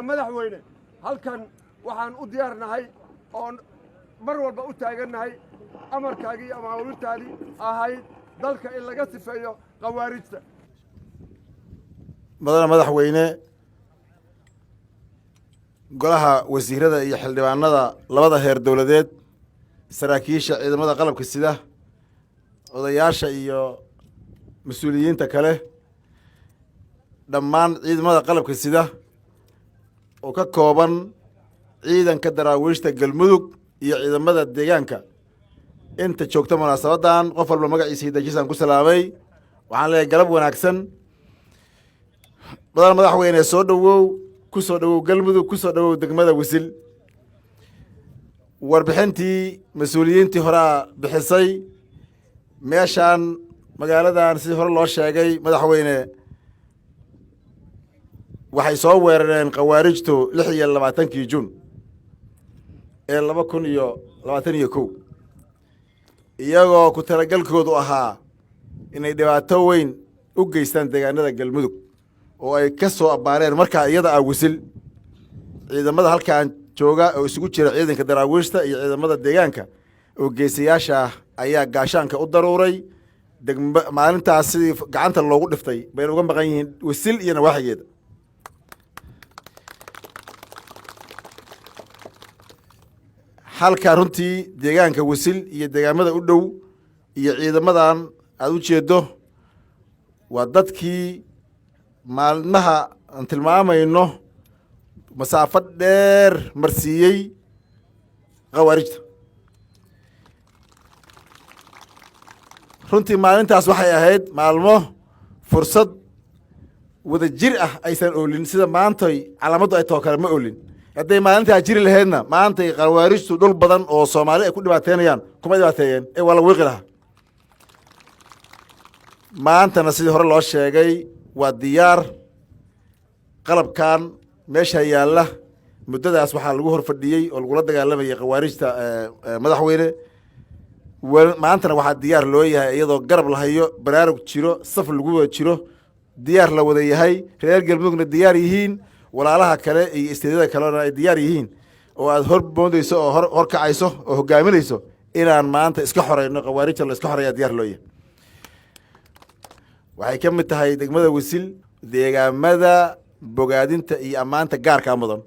mudane madaxweyne halkan waxaan u diyaarnahay oon mar walba u taagannahay amarkaagii iyo amaawiirtaadii ahayd dalka in laga sifeeyo khawaarijta mudane madaxweyne golaha wasiirada iyo xildhibaanada labada heer dowladeed saraakiisha ciidamada qalabka sida odayaasha iyo mas-uuliyiinta kale dhammaan ciidamada qalabka sida oo ka kooban ciidanka daraawiishta galmudug iyo ciidamada deegaanka inta joogta munaasabaddan qof walba magaciisa iyo dajisaan ku salaamay waxaan leeyahay galab wanaagsan mudane madaxweyne soo dhowow ku soo dhowow galmudug ku soo dhowow degmada wisil warbixintii mas-uuliyiintii horaa bixisay meeshaan magaaladan sidii hore loo sheegay madaxweyne waxay soo weerareen khawaarijtu 26 juun ee 2021 iyagoo ku talagalkoodu ahaa inay dhibaato weyn u geystaan deegaanada galmudug oo ay ka soo abbaareen markaa iyada ah wisil ciidamada halkaan jooga oo isugu jira ciidanka daraawiishta iyo ciidamada deegaanka oo geesiyaasha ayaa gaashaanka u daruuray maalintaas sidii gacanta loogu dhiftay bayna uga maqan yihiin wisil iyo nawaaxigeeda halkaa runtii deegaanka wisil iyo deegaamada u dhow iyo ciidamadan aad u jeeddo waa dadkii maalmaha aan tilmaamayno masaafo dheer marsiiyey khawaarijta runtii maalintaas waxay ahayd maalmo fursad wada jir ah aysan oolin sida maantay calaamaddu ay too kale ma oolin hadday maalintaa jiri lahaydna maantay khawaarijtu dhul badan oo soomaali ay ku dhibaateynayaan kuma dhibaateeyeen ee waa la wiiqi lahaa maantana sidii hore loo sheegay waa diyaar qalabkan meesha yaalla muddadaas waxaa lagu hor fadhiyey oo lagula dagaalamayay khawaarijta madaxweyne maantana waxaa diyaar loo yahay iyadoo garab la hayo baraarug jiro saf lagu wada jiro diyaar la wada yahay reer galmudugna diyaar yihiin walaalaha kale iyo isteedyada kalena ay diyaar yihiin oo aad hor moodeyso oo hor kacayso oo hogaaminayso inaan maanta iska xoreyno khawaarijta la iska xoreeyaa diyaar loo yahay waxay ka mid tahay degmada wisil deegaamada bogaadinta iyo ammaanta gaarkaa mudan